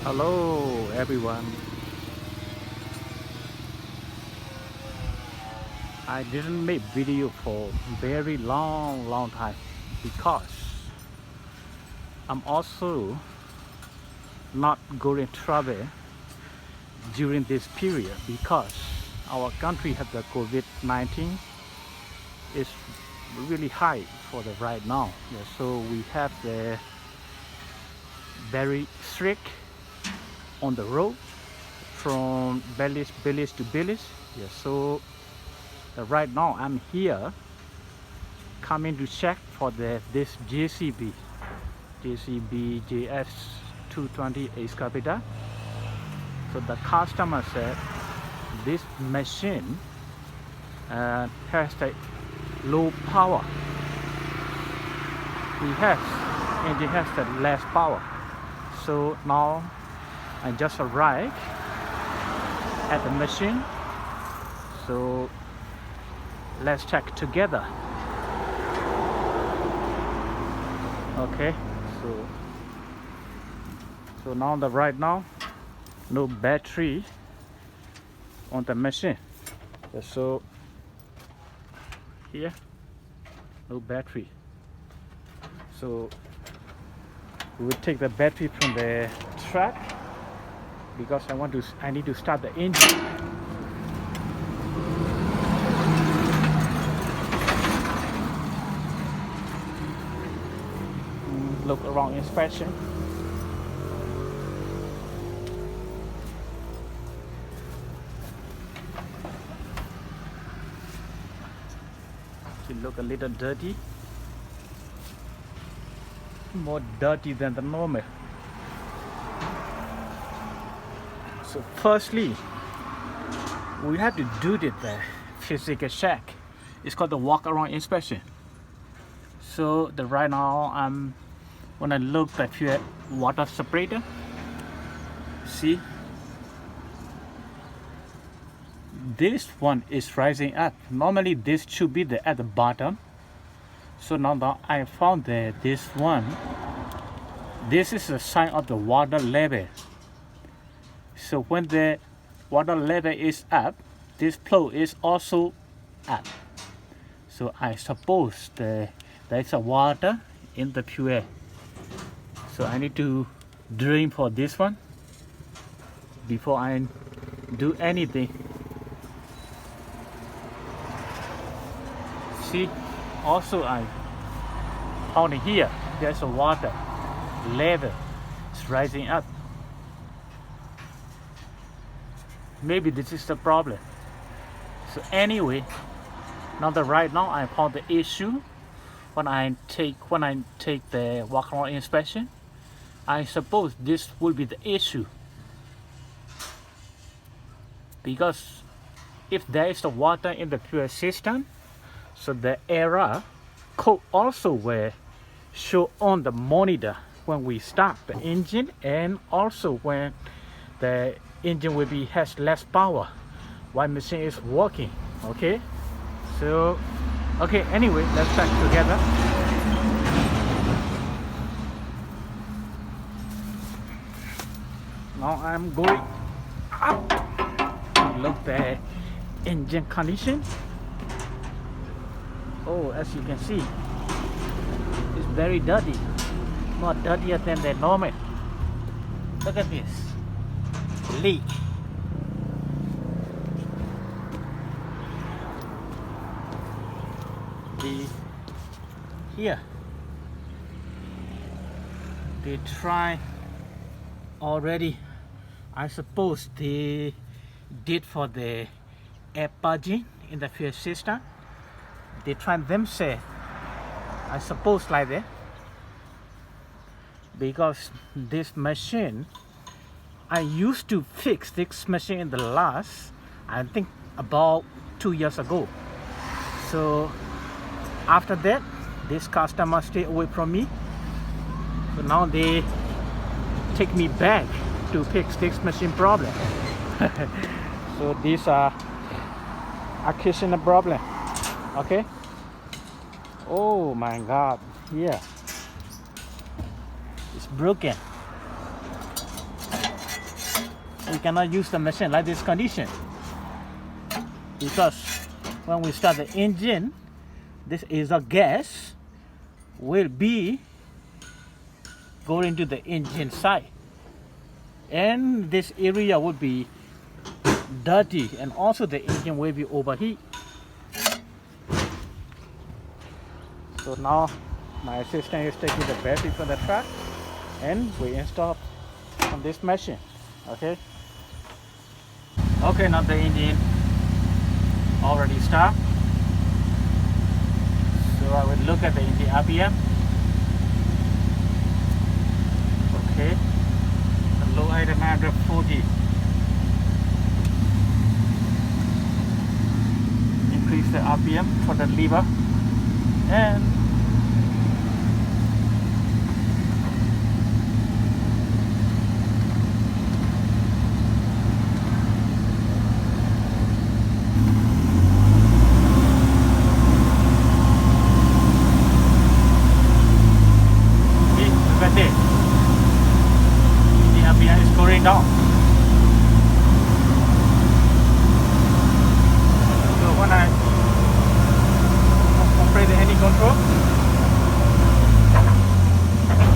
Hello everyone. I didn't make video for very long time because I'm also not going to travel during this period because our country has the COVID-19 is really high for the right now. Yeah, so we have the very strict on the road from village to village. Yeah, so right now I'm here coming to check for this JS220 Excavator. So the customer said this machine has the low power. Engine has the less power. So now I just arrived at the machine. So let's check together. Okay, so now right now no battery on the machine. So here no battery. So we will take the battery from the truck because I need to start the engine. Look around inspection. It look a little dirty, more dirty than the normal. So firstly, we have to do the physical check. It's called the walk around inspection. So right now when I look at your water separator, see this one is rising up. Normally this should be at the bottom. So now I found that this is a sign of the water level. So when the water level is up, this flow is also up. So I suppose there is a water in the fuel. So I need to drain for this one before I do anything. See, also I found here there's a water level. It's rising up. Maybe this is the problem. So anyway, right now I found the issue. When I take the walk around inspection, I suppose this will be the issue, because if there is the water in the fuel system, so the error code also will show on the monitor when we start the engine, and also when the engine has less power while machine is working. Okay, so okay, anyway, let's check together. Now I'm going up to look the engine condition. Oh, as you can see, it's very dirty, more dirtier than the normal. Look at this leak. Here they try already. I suppose they did for the air purging in the fuel system. They try themselves, I suppose, like that, because this machine, I used to fix this machine in the last, I think about 2 years ago. So after that, this customer stay away from me. So now they take me back to fix this machine problem. So these are occasional problem. Okay. Oh my God, yeah, it's broken. we cannot use the machine like this condition, because when we start the engine, this is a gas will be going to the engine side, and this area would be dirty, and also the engine will be overheat. So now my assistant is taking the battery from the truck and we install on this machine. Okay, now the engine already start. So I will look at the engine RPM. Okay, the low item 140. Increase the RPM for the lever, and down. So when I operate any control,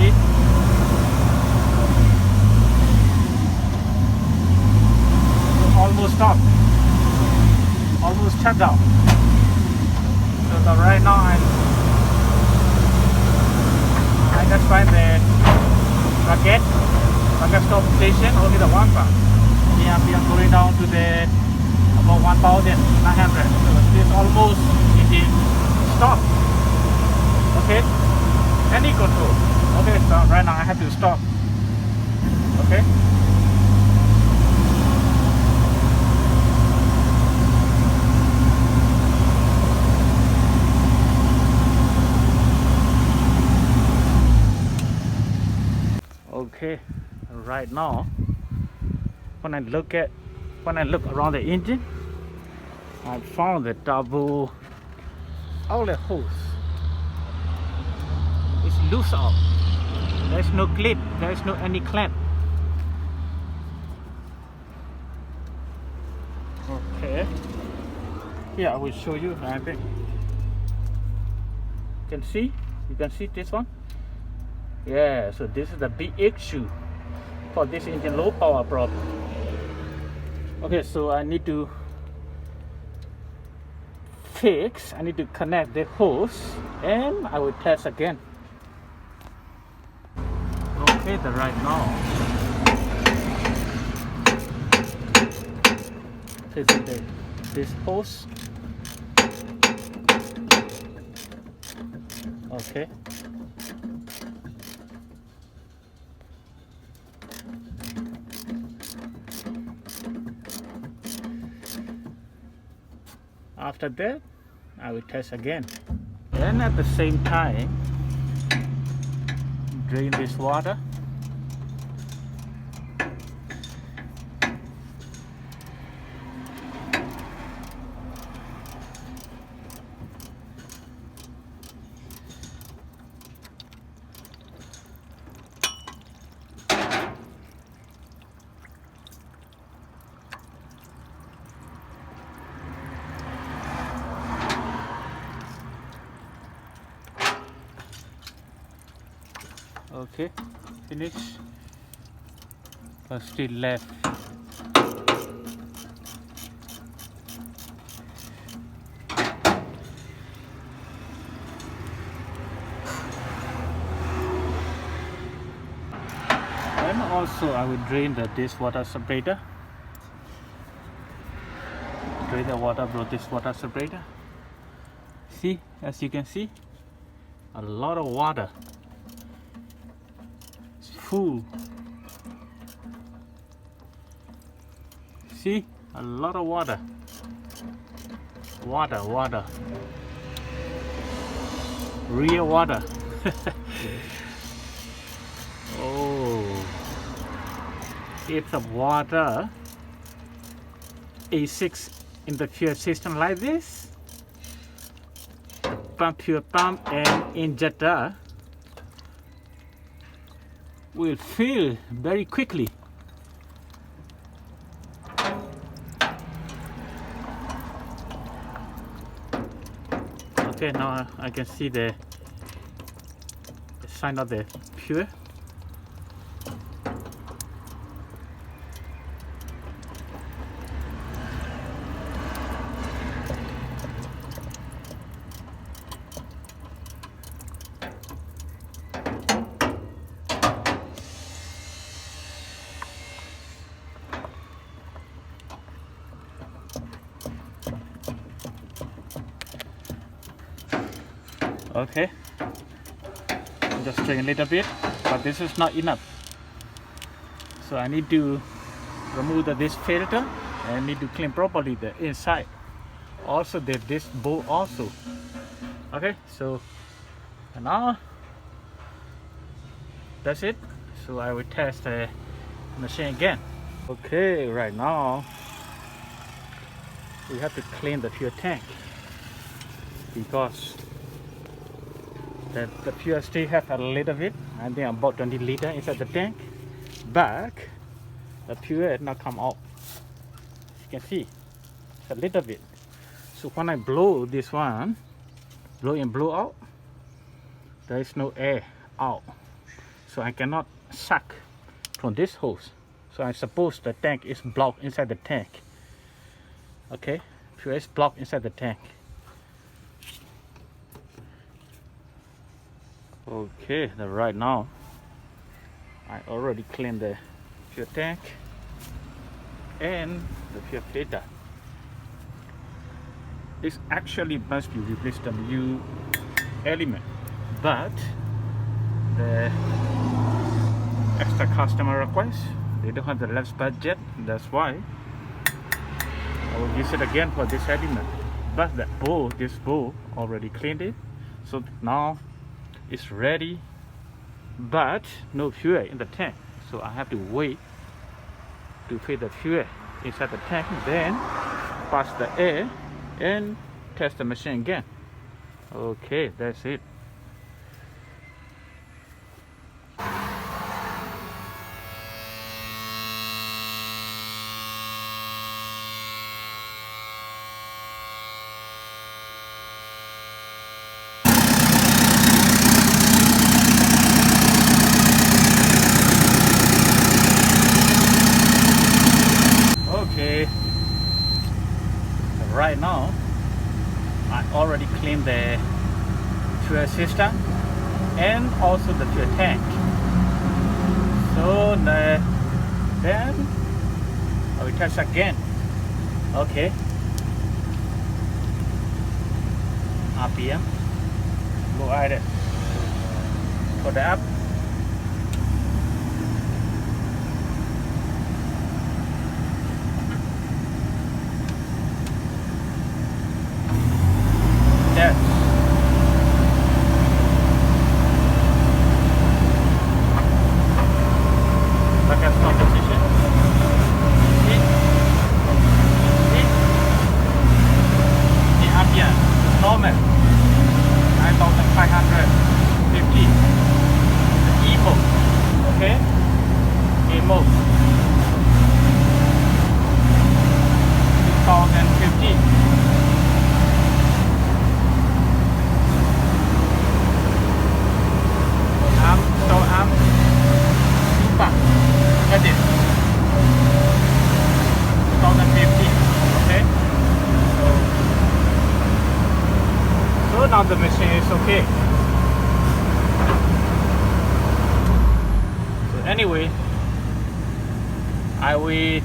see, almost stop, almost shut down. So right now I just find the rocket stop station, only the one part. Yeah, we are going down to the about 1,900. So this almost it is stop. Okay, any control. Okay, so right now I have to stop. Okay. Okay, right now when I look around the engine, I found the double outlet hose. It's loose out. There's no clip, there's no any clamp. Okay, here I will show you. I think you can see this one. Yeah, so this is the big issue for this engine low power problem. Okay, so I need to connect the hose, and I will test again. Okay, right now this hose. Okay. After that, I will test again, and at the same time drain this water. Okay, finish, but still left. And also I will drain the dishwater separator. Drain the water through this water separator. See, as you can see, a lot of water. Full. See, a lot of water. Water. Real water. Oh, if the water A6 in the fuel system like this, fuel pump and injector will fill very quickly. Okay, now I can see the sign of the pure. Okay, just drain a little bit, but this is not enough. So I need to remove this filter and need to clean properly the inside. Also this bowl also. Okay, so now that's it. So I will test the machine again. Okay, right now we have to clean the fuel tank because the fuel still have a little bit, I think about 20 liters inside the tank, but the fuel has not come out. You can see it's a little bit. So when I blow this one, blow in, blow out, there is no air out, so I cannot suck from this hose. So I suppose the tank is blocked inside the tank. Okay, fuel is blocked inside the tank. Okay, right now I already cleaned the fuel tank and the fuel filter. This actually must be replaced the new element, but the extra customer request, they don't have the less budget, that's why I will use it again for this element. But the bowl, this bowl already cleaned it, so now it's ready, but no fuel in the tank, so I have to wait to fill the fuel inside the tank, then pass the air and test the machine again. Okay, that's it. Okay, right now I already cleaned the fuel system and also the fuel tank. So then I will test again. Okay, RPM, go ahead for the up. Yes. Look at competition. See? The RPM normal 9,550. The Evo. Okay? Evo 2050. So I'm super edit 2050. Okay, so now the machine is okay. So anyway, I will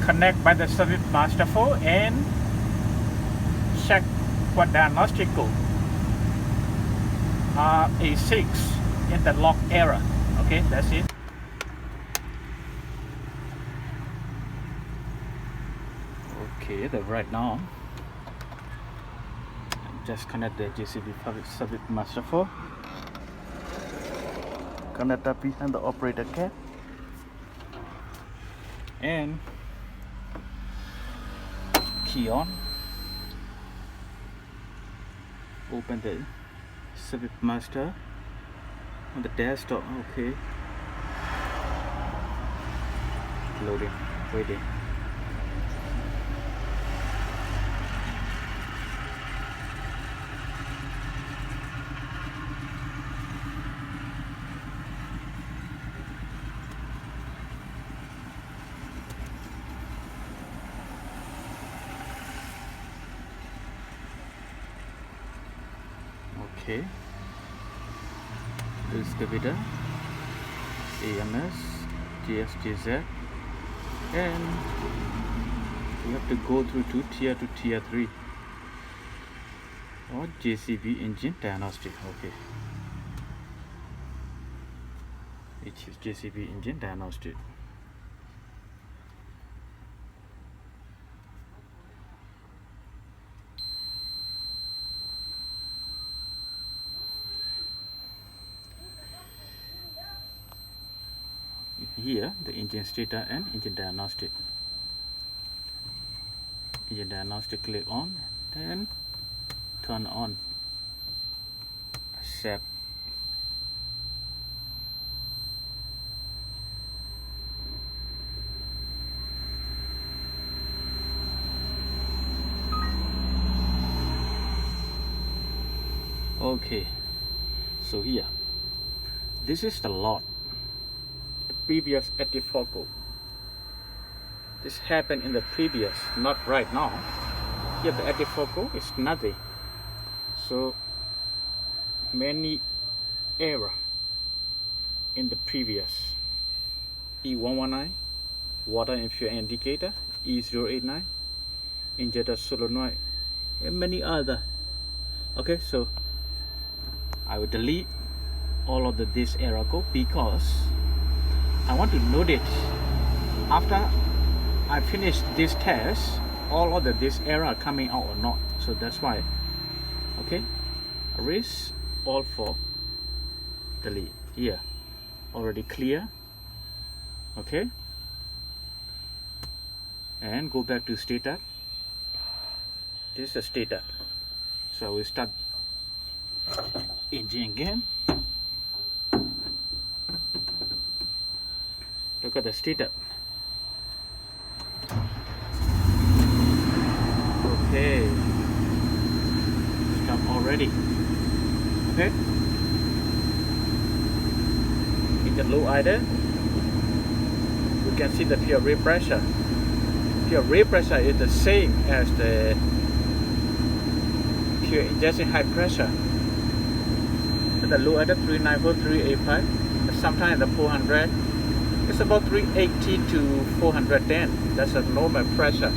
connect by the service master phone and check what diagnostic code A6 interlock error. Okay, that's it. Okay, right now just connect the JCB public service master phone, connect up behind the operator cap and key on, open the service master on the desktop. Okay, loading, waiting. Okay, excavator, AMS, JS220, and we have to go through to tier 3 or JCB engine diagnostic. Okay, it is JCB engine diagnostic. Here the engine stator and engine diagnostic. Engine diagnostic, click on, then turn on, accept. Okay, so here, this is the lot, the previous Etifoco. This happened in the previous, not right now. Here the Etifoco is nothing. So many error in the previous. E119, water and fuel indicator, E089, injector solenoid, and many other. Okay, so I will delete all of this error code because I want to know it after I finish this test, all of this error coming out or not. So that's why. Okay, erase all for delete. Here already clear. Okay, and go back to status. This is the status. So we start engine again. Look at the status. Okay, stop already. Okay, in the low idle, you can see the pure rate pressure. Pure rate pressure is the same as the pure injection high pressure. The low idle 394, 385, but sometimes the 400, it's about 380 to 410. That's a normal pressure.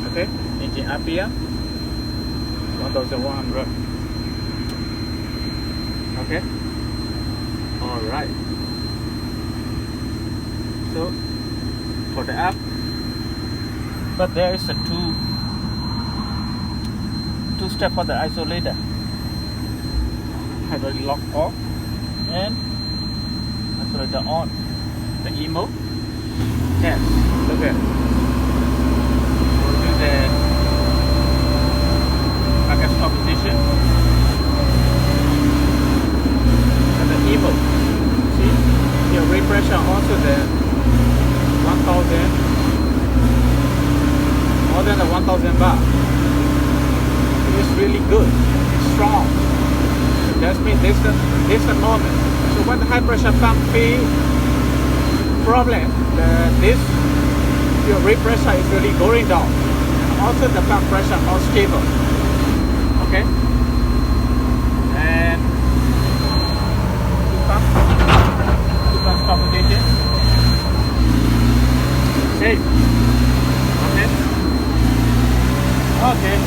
Okay, engine RPM 1100. Okay, all right. So for the app, but there is a two step for the isolator. Hydraulic lock off and isolator on. The emo test. Look at the packet stop position and the emo. See your rate pressure also there 1000, more than the 1000 bar. It is really good. It's strong. So that means this is the normal. So when the high pressure pump fail problem, this your rate pressure is really going down. Also the pump pressure more stable. Okay, and two pump stop position. Safe. Okay. Okay.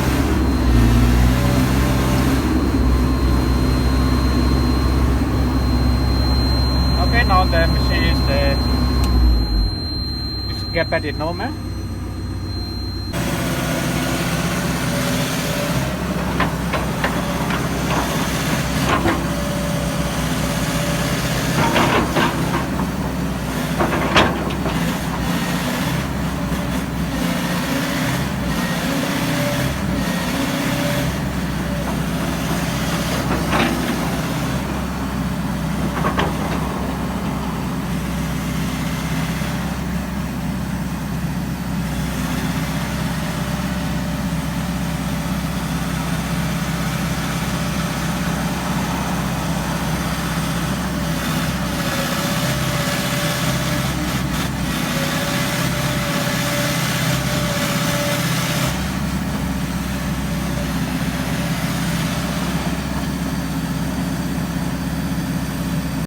Okay, now the machine is get back to normal.